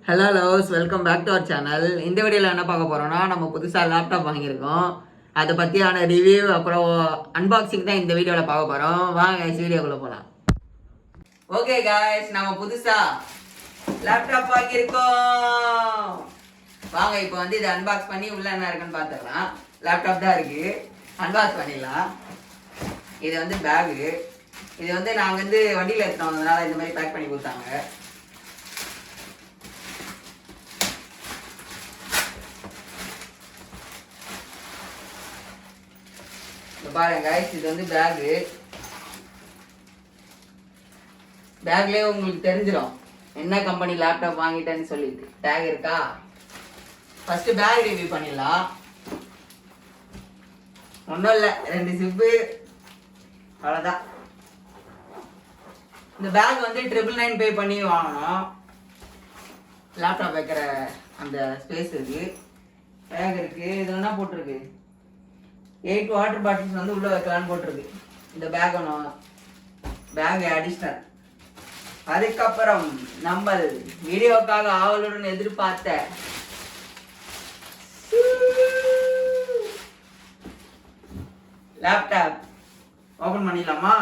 Hello loves, welcome back to our channel. இந்த வீடியோவில் என்ன பார்க்க போகிறோம்னா, நம்ம புதுசாக லேப்டாப் வாங்கியிருக்கோம். அதை பற்றியான ரிவ்யூ அப்புறம் அன்பாக்சிங் தான் இந்த வீடியோவில் பார்க்க போகிறோம். வாங்க வீடியோக்குள்ளே போகலாம். ஓகே காய்ஸ், நம்ம புதுசாக லேப்டாப் வாங்கியிருக்கோம். வாங்க இப்போ வந்து இதை அன்பாக்ஸ் பண்ணி உள்ளே என்ன இருக்குன்னு பார்த்துக்கலாம். லேப்டாப் தான் இருக்குது, அன்பாக்ஸ் பண்ணிடலாம். இது வந்து பேகு. இது வந்து நாங்கள் வந்து வண்டியில் எடுத்தோம், அதனால் இந்த மாதிரி பேக் பண்ணி கொடுத்தாங்க. பாருங்க இது வந்து பேக்லயே உங்களுக்கு தெரிஞ்சிடும் என்ன கம்பெனி லேப்டாப் வாங்கிட்டேன்னு சொல்லிட்டு. டேக் இருக்கா? ஃபர்ஸ்ட் பேக் ரிவ்யூ பண்ணிடலாம். ஒன்றும் இல்லை, 2 ஜிப்பு, அவ்வளோதான். இந்த பேக் வந்து 999 பே பண்ணி வாங்கணும். லேப்டாப் வைக்கிற அந்த ஸ்பேஸ் இருக்கு, பேக் இருக்கு. இதில் என்ன போட்டிருக்கு? 8 வாட்டர் பாட்டில்ஸ் வந்து உள்ள வைக்கலான்னு போட்டிருக்கு. இந்த பேக் ஒன்று, பேக் அடிஷ்னல். அதுக்கப்புறம் நம்ம வீடியோக்காக ஆவலுடன் எதிர்பார்த்த லேப்டாப் ஓபன் பண்ணிடலாமா?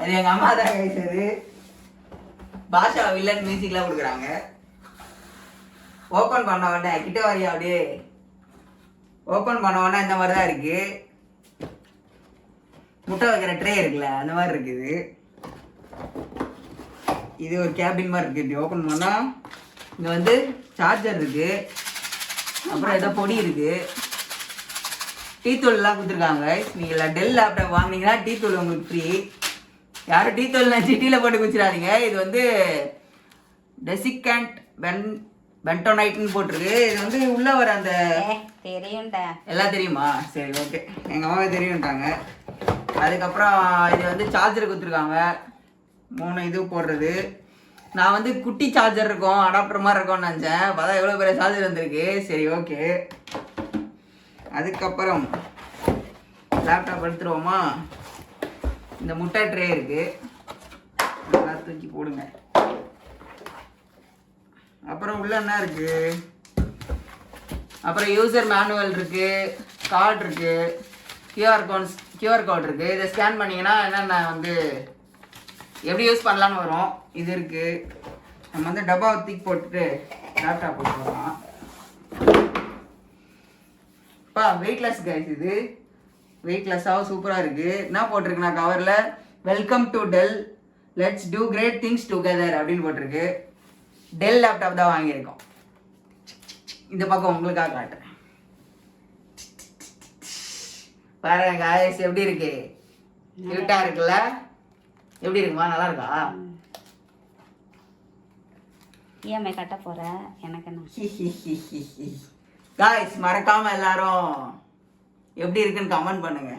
அது எங்க அம்மா தான் கைச்சது. பாஷா வில்லன் மியூசிக்லாம் கொடுக்குறாங்க. ஓப்பன் பண்ண உடனே கிட்ட வரையா, அப்படியே ஓப்பன் பண்ண உடனே இந்த மாதிரி தான் இருக்கு. முட்டை வைக்கிற ட்ரே இருக்குல்ல, அந்த மாதிரி இருக்குது. இது ஒரு கேபின் மாதிரி இருக்கு. இப்படி ஓப்பன் பண்ணா இங்க வந்து சார்ஜர் இருக்கு, அப்புறம் ஏதோ பொடி இருக்கு. டீ தூள்லாம் கொடுத்துருக்காங்க. நீங்க டெல் லேப்டாப் வாங்கினீங்கன்னா டீ தூள் உங்களுக்கு ஃப்ரீ. யாரும் டீ தூள் நினச்சி டீயில் போட்டு குடிச்சிடாதீங்க. இது வந்து டெசிகண்ட் பென்டோனைட்னு போட்டிருக்கு. இது வந்து உள்ள வர அந்த தெரியும்டா, எல்லாம் தெரியுமா? சரி, ஓகே, எங்கள் அம்மாவே தெரியும்ட்டாங்க. அதுக்கப்புறம் இது வந்து சார்ஜர் கொடுத்துருக்காங்க, 3 இது போடுறது. நான் வந்து குட்டி சார்ஜர் இருக்கும், அடாப்டர் மாதிரி இருக்கும்னு நினச்சேன். பார்த்தா எவ்வளோ பெரிய சார்ஜர் வந்திருக்கு. சரி, ஓகே. அதுக்கப்புறம் லேப்டாப் எடுத்துருவோமா? இந்த முட்டை ட்ரே இருக்கு, அதெல்லாம் தூக்கி போடுங்க. அப்புறம் உள்ள என்ன இருக்கு? அப்புறம் யூசர் மேனுவல் இருக்கு, கார்டு இருக்கு, கியூஆர் கோட் இருக்கு. இதை ஸ்கேன் பண்ணீங்கன்னா என்னென்ன வந்து எப்படி யூஸ் பண்ணலான்னு வரும். இது இருக்கு. நம்ம வந்து டப்பாவை தூக்கி போட்டுட்டு லேப்டாப் போட்டு வரலாம். Weightless guys. இது வெயிட்லெஸ்ஸாக சூப்பராக இருக்குது. என்ன போட்டிருக்குன்னா கவரில், welcome to Dell, let's do great things together அப்படின்னு போட்டிருக்கு. டெல் லேப்டாப் தான் வாங்கியிருக்கோம். இந்த பக்கம் உங்களுக்காக காட்டுறேன் பாருங்க காய்ஸ், எப்படி இருக்கு? கியூட்டா இருக்குல்ல? எப்படி இருக்குமா? நல்லா இருக்கா? இஎம்ஐ கட்ட போற எனக்கு என்ன காய்ஸ், மறக்காம எல்லாரும் எப்படி இருக்குன்னு கமெண்ட் பண்ணுங்க.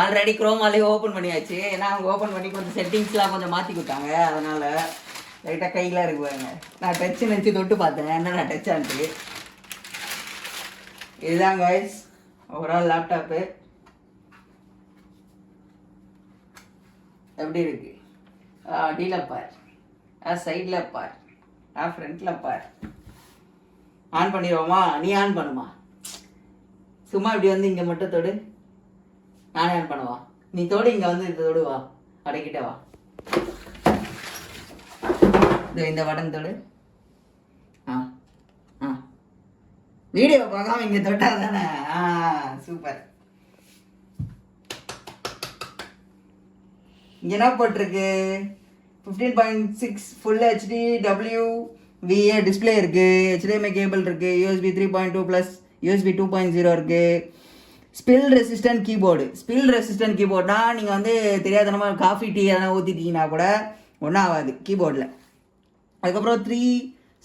ஆல்ரெடி குரோமாலே ஓப்பன் பண்ணியாச்சு. ஏன்னா அவங்க ஓப்பன் பண்ணி கொஞ்சம் செட்டிங்ஸ்லாம் கொஞ்சம் மாற்றி கொடுத்தாங்க, அதனால லைட்டாக கையெல்லாம் இருக்கு பாருங்க. நான் டச்சு நினச்சி தொட்டு பார்த்தேன், என்ன நான் டச் ஆனிட்டு. இதுதான் காய்ஸ் ஓவரால் லேப்டாப்பு. எப்படி இருக்கு? டீல பார், சைடில் பார், ஃப்ரண்ட்டில் பார். ஆன் பண்ணிடுவோமா? நீ ஆன் பண்ணுமா? சும்மா இப்படி வந்து இங்கே மட்டும் தொடு, நானே ஆன் பண்ணுவா. நீ தொடு, இங்கே வந்து இது தொடுவா, அடைக்கிட்ட வா. இந்த பட்டன் தொடு. வீடியோ பார்க்காம இங்கே தொட்டா தானே? சூப்பர். இங்கே என்ன போட்டிருக்கு? 15.6 ஃபுல் ஹெச்டி WVA டிஸ்பிளே இருக்குது, HDMI கேபிள் இருக்குது, USB 3.2 ப்ளஸ் USB 2.0 இருக்குது. Spill resistant keyboard. Spill resistant கீபோர்ட்னா நீங்கள் வந்து தெரியாதனமாக காஃபி டீ எதனா ஊற்றிட்டீங்கன்னா கூட ஒன்றும் ஆகாது கீபோர்டில். அதுக்கப்புறம் 3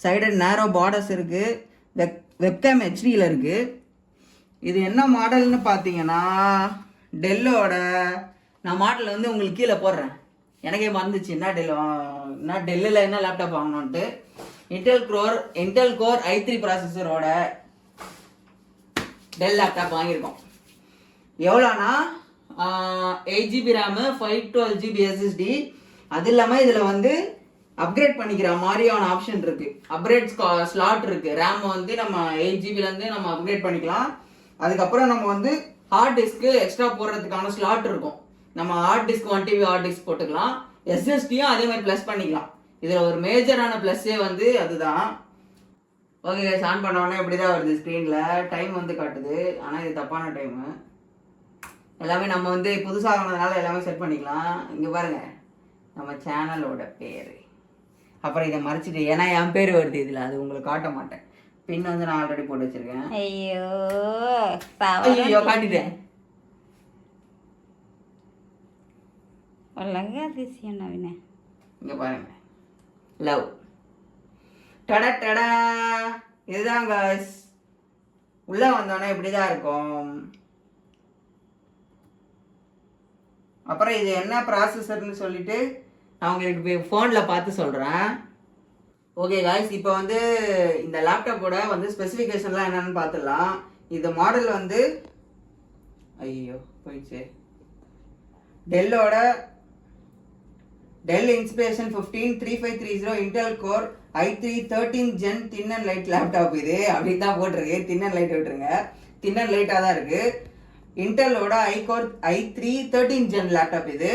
சைடட் நேரோ பார்டர்ஸ் இருக்குது. வெப்கேம் ஹெச்டியில் இருக்குது. இது என்ன மாடல்னு பார்த்தீங்கன்னா டெல்லோட, நான் மாடல் வந்து உங்களுக்கு கீழே போடுறேன். எனக்கே மறந்துச்சு என்ன டெல்லில் என்ன லேப்டாப் வாங்கணுன்ட்டு. இன்டெல் கோர் i3 ப்ராசஸரோட டெல் லேப்டாப் வாங்கியிருக்கோம். எவ்வளோனா 8GB ரேமு 512GB SSD. அது இல்லாமல் இதில் வந்து அப்கிரேட் பண்ணிக்கிற மாதிரியான ஆப்ஷன் இருக்கு. அப்கிரேட் ஸ்லாட் இருக்கு. ரேம் வந்து நம்ம 8GBலேருந்து நம்ம அப்கிரேட் பண்ணிக்கலாம். அதுக்கப்புறம் நம்ம வந்து ஹார்ட் டிஸ்க்கு எக்ஸ்ட்ரா போடுறதுக்கான ஸ்லாட் இருக்கும். நம்ம hard disk 1TB hard disk போட்டுக்கலாம். SSDயும் அதே மாதிரி ப்ளஸ் பண்ணிக்கலாம். இதில் ஒரு மேஜரான ப்ளஸ்ஸே வந்து அதுதான். ஓகே கைஸ், ஆன் பண்ண உடனே இப்படி தான் வருது ஸ்க்ரீனில். டைம் வந்து காட்டுது, ஆனால் இது தப்பான டைமு. எல்லாமே நம்ம வந்து புதுசாக ஆனதுனால எல்லாமே செட் பண்ணிக்கலாம். இங்கே பாருங்கள் நம்ம சேனலோட பேர். அப்புறம் இதை மறைச்சிட்டு, ஏன்னா என் பேர் வருது இதில், அது உங்களுக்கு காட்ட மாட்டேன். பின் வந்து நான் ஆல்ரெடி போட்டு வச்சுருக்கேன். ஐயோ காட்டிட்டேன். ஒழுங்கா அதிசயம் நவீன. இங்கே பாருங்க, லவ் டடா. இதுதான் காய்ஸ், உள்ளே வந்தோடனே இப்படி தான் இருக்கும். அப்புறம் இது என்ன ப்ராசஸர்னு சொல்லிட்டு நான் உங்களுக்கு ஃபோனில் பார்த்து சொல்கிறேன். ஓகே காய்ஸ், இப்போ வந்து இந்த லேப்டாப்போட வந்து ஸ்பெசிஃபிகேஷன்லாம் என்னென்னு பார்த்துடலாம். இந்த மாடல் வந்து ஐயோ போயிடுச்சு. Dell inspiration 15-3530 Intel core i3 13 Gen thin and light laptop. இது அப்படின்னு தான் போட்டிருக்கு, தின் அண்ட் லைட் விட்டுருங்க, தின் அண்ட் லைட்டாக தான் இருக்குது. இன்டெலோட i-Core i3 13 Gen லேப்டாப் இது.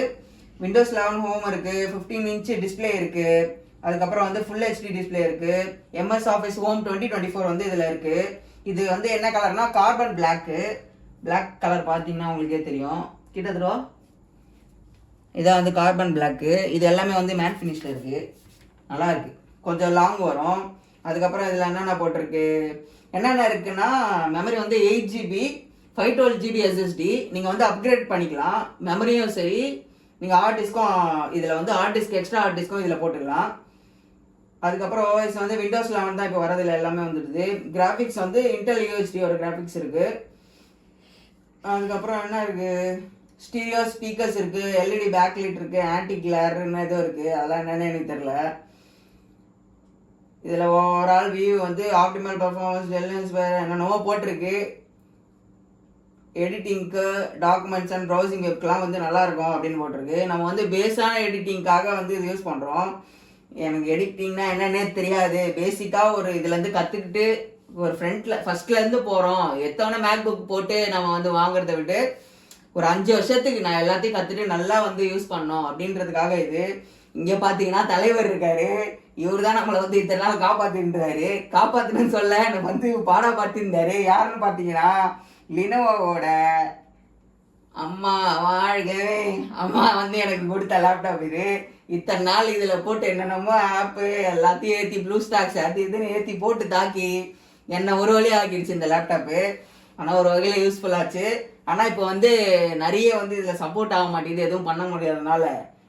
விண்டோஸ் 11 ஹோம் இருக்குது, 15 இன்ச் டிஸ்பிளே இருக்குது. அதுக்கப்புறம் வந்து ஃபுல் HD டிஸ்பிளே இருக்குது. MS ஆஃபீஸ் ஹோம் 2024 வந்து இதில் இருக்குது. இது வந்து என்ன கலர்னா கார்பன் பிளாக் கலர். பார்த்தீங்கன்னா உங்களுக்கே தெரியும். கிட்டத்தட்ட இதான் வந்து கார்பன் பிளாக்கு. இது எல்லாமே வந்து மேட் ஃபினிஷில் இருக்குது, நல்லா இருக்குது. கொஞ்சம் லாங் வரும். அதுக்கப்புறம் இதில் என்னென்ன போட்டிருக்கு, என்னென்ன இருக்குன்னா மெமரி வந்து 8GB 512GB SSD. நீங்கள் வந்து அப்கிரேட் பண்ணிக்கலாம் மெமரியும் சரி. நீங்கள் ஹார்ட் டிஸ்க்கும் இதில் வந்து ஹார்ட் டிஸ்க் எக்ஸ்ட்ரா ஹார்ட் டிஸ்க்கும் இதில் போட்டுக்கலாம். அதுக்கப்புறம் OS வந்து விண்டோஸ் 11 தான் இப்போ வரதில்லை, எல்லாமே வந்துடுது. கிராஃபிக்ஸ் வந்து இன்டெல் UHD ஒரு கிராஃபிக்ஸ் இருக்குது. அதுக்கப்புறம் என்ன இருக்குது, ஸ்டீரியோ ஸ்பீக்கர்ஸ் இருக்குது, LED பேக்லைட் இருக்குது, ஆன்டி கிளர்னு எதுவும் இருக்குது. அதெல்லாம் என்னென்னு எனக்கு தெரில. இதில் ஓவரால் வியூ வந்து ஆப்டிமல் பர்ஃபார்மன்ஸ் என்னென்னவோ போட்டிருக்கு. எடிட்டிங்க்கு, டாக்குமெண்ட்ஸ் அண்ட் ப்ரௌசிங் வெப்க்கெலாம் வந்து நல்லாயிருக்கும் அப்படின்னு போட்டிருக்கு. நம்ம வந்து பேஸான எடிட்டிங்காக வந்து இது யூஸ் பண்ணுறோம். எனக்கு எடிட்டிங்னா என்னன்னே தெரியாது. பேசிக்காக ஒரு இதுலேருந்து கற்றுக்கிட்டு ஒரு ஃபஸ்ட்லேருந்து போகிறோம். எத்தனை மேக் புக் போட்டு நம்ம வந்து வாங்குறத விட்டு ஒரு 5 வருஷத்துக்கு நான் எல்லாத்தையும் கற்றுட்டு நல்லா வந்து யூஸ் பண்ணோம் அப்படின்றதுக்காக இது. இங்கே பார்த்தீங்கன்னா தலைவர் இருக்காரு. இவர் தான் நம்மளை வந்து இத்தனை நாள் காப்பாற்றிருந்தாரு. காப்பாற்றுன்னு சொல்ல எனக்கு வந்து பாடா பார்த்துருந்தாரு. யாருன்னு பார்த்தீங்கன்னா லினோவோட அம்மா வாழ்கவே. அம்மா வந்து எனக்கு கொடுத்த லேப்டாப் இது. இத்தனை நாள் இதில் போட்டு என்னென்னமோ ஆப்பு எல்லாத்தையும் ஏற்றி ப்ளூ ஸ்டாக்ஸ் அது இதுன்னு ஏற்றி போட்டு தாக்கி என்னை ஒரு வழியாக ஆக்கிடுச்சு இந்த லேப்டாப்பு. ஆனால் ஒரு வகையில் யூஸ்ஃபுல்லாச்சு. ஆனால் இப்போ வந்து நிறைய வந்து இதில் சப்போர்ட் ஆக மாட்டேங்குது, எதுவும் பண்ண முடியாதனால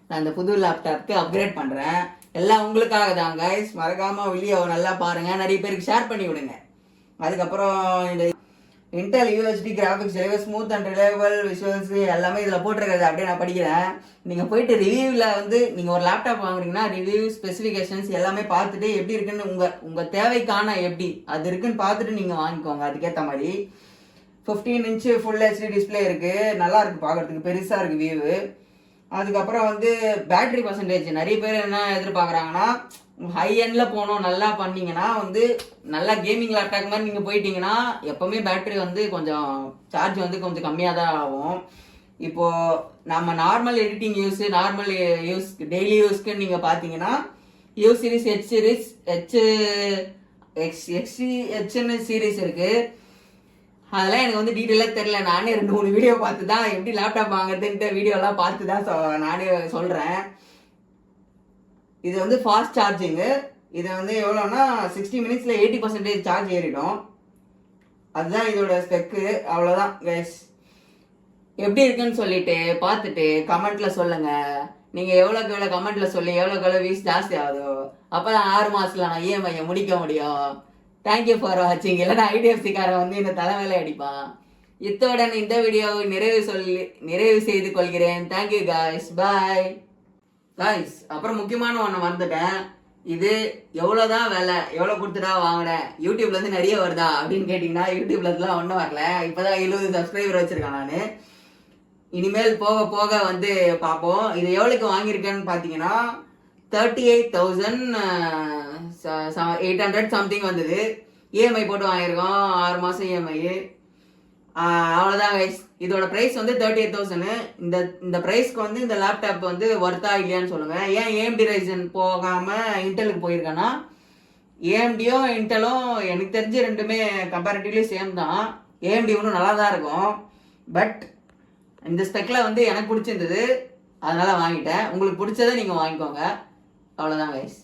நான் இந்த புது லேப்டாப்க்கு அப்கிரேட் பண்ணுறேன். எல்லாம் உங்களுக்காக தான் கைஸ். மறக்காமல் வீடியோ நல்லா பாருங்கள், நிறைய பேருக்கு ஷேர் பண்ணி விடுங்க. அதுக்கப்புறம் இந்த Intel UHD graphics smooth and reliable visuals எல்லாமே இதில் போட்டிருக்கிறது அப்படியே நான் படிக்கிறேன். நீங்கள் போயிட்டு ரிவ்யூவில் வந்து நீங்கள் ஒரு லேப்டாப் வாங்குறீங்கன்னா ரிவ்யூ ஸ்பெசிஃபிகேஷன்ஸ் எல்லாமே பார்த்துட்டு எப்படி இருக்குன்னு உங்கள் தேவைக்கான எப்படி அது இருக்குன்னு பார்த்துட்டு நீங்கள் வாங்கிக்கோங்க. அதுக்கேற்ற மாதிரி 15 இன்ச்சு ஃபுல் HD டிஸ்பிளே இருக்குது, நல்லா இருக்குது, பார்க்குறதுக்கு பெருசாக இருக்குது வியூவு. அதுக்கப்புறம் வந்து பேட்ரி பர்சன்டேஜ் நிறைய பேர் என்ன எதிர்பார்க்குறாங்கன்னா ஹை எண்டில் போனோம் நல்லா பண்ணிங்கன்னா வந்து நல்லா கேமிங் லேப்டாப் மாதிரி நீங்கள் போயிட்டீங்கன்னா எப்போவுமே பேட்ரி வந்து கொஞ்சம் சார்ஜ் வந்து கொஞ்சம் கம்மியாக தான் ஆகும். இப்போது நம்ம normal editing normal use daily யூஸ்க்கு நீங்கள் பார்த்தீங்கன்னா U சீரிஸ் H சீரிஸ் ஹெச்னு சீரிஸ் இருக்குது. அதெல்லாம் எனக்கு வந்து டீட்டெயிலாக தெரில. நானே 2-3 வீடியோ பார்த்து தான் எப்படி லேப்டாப் வாங்குறதுன்ட்டு வீடியோலாம் பார்த்து தான் நானே சொல்கிறேன். இது வந்து ஃபாஸ்ட் சார்ஜிங்கு. இதை வந்து எவ்வளோன்னா 60 மினிட்ஸில் 80% சார்ஜ் ஏறிடும். அதுதான் இதோட ஸ்பெக்கு. அவ்வளோதான் கைஸ். எப்படி இருக்குன்னு சொல்லிட்டு பார்த்துட்டு கமெண்ட்டில் சொல்லுங்கள். நீங்கள் எவ்வளோக்கு எவ்வளோ கமெண்ட்டில் சொல்லி எவ்வளோக்கு எவ்வளோ வீஸ் ஜாஸ்தி ஆகுதோ அப்போ தான் 6 மாதத்தில் நான் EMI முடிக்க முடியும். தேங்க்யூ ஃபார் வாட்சிங். இல்லைன்னா IDFC-காரன் வந்து இந்த தலைமையில அடிப்பான். இத்துடன் இந்த வீடியோவை நிறைவு செய்து கொள்கிறேன். தேங்க்யூ காய்ஸ், பாய். guys அப்புறம் முக்கியமான ஒன்று மறந்துட்டேன். இது எவ்வளோதான் விலை, எவ்வளோ கொடுத்துட்டா வாங்கினேன், யூடியூப்லேருந்து நிறைய வருதா அப்படின்னு கேட்டிங்கன்னா யூடியூப்லலாம் ஒன்றும் வரல. இப்போ தான் 70 சப்ஸ்கிரைபர் வச்சுருக்கேன் நான். இனிமேல் போக போக வந்து பார்ப்போம். இது எவ்வளோக்கு வாங்கியிருக்கேன்னு பார்த்தீங்கன்னா 38,800 சம்திங் வந்தது. இஎம்ஐ போட்டு வாங்கியிருக்கோம், 6 மாதம் இஎம்ஐ. அவ்வளோதான் கைஸ். இதோட ப்ரைஸ் வந்து 38,000. இந்த ப்ரைஸ்க்கு வந்து இந்த லேப்டாப் வந்து ஒர்த்தா இல்லையான்னு சொல்லுங்கள். ஏன் ஏஎம்டி ரைசன் போகாமல் இன்டெலுக்கு போயிருக்கேன்னா, ஏஎம்டியும் இன்டெலும் எனக்கு தெரிஞ்சு ரெண்டுமே கம்பேரிட்டிவ்லி சேம் தான். ஏஎம்டி இன்னும் நல்லா தான் இருக்கும். பட் இந்த ஸ்பெக்கில் வந்து எனக்கு பிடிச்சிருந்தது, அதனால் வாங்கிட்டேன். உங்களுக்கு பிடிச்சதை நீங்கள் வாங்கிக்கோங்க. அவ்வளோதான் கைஸ்.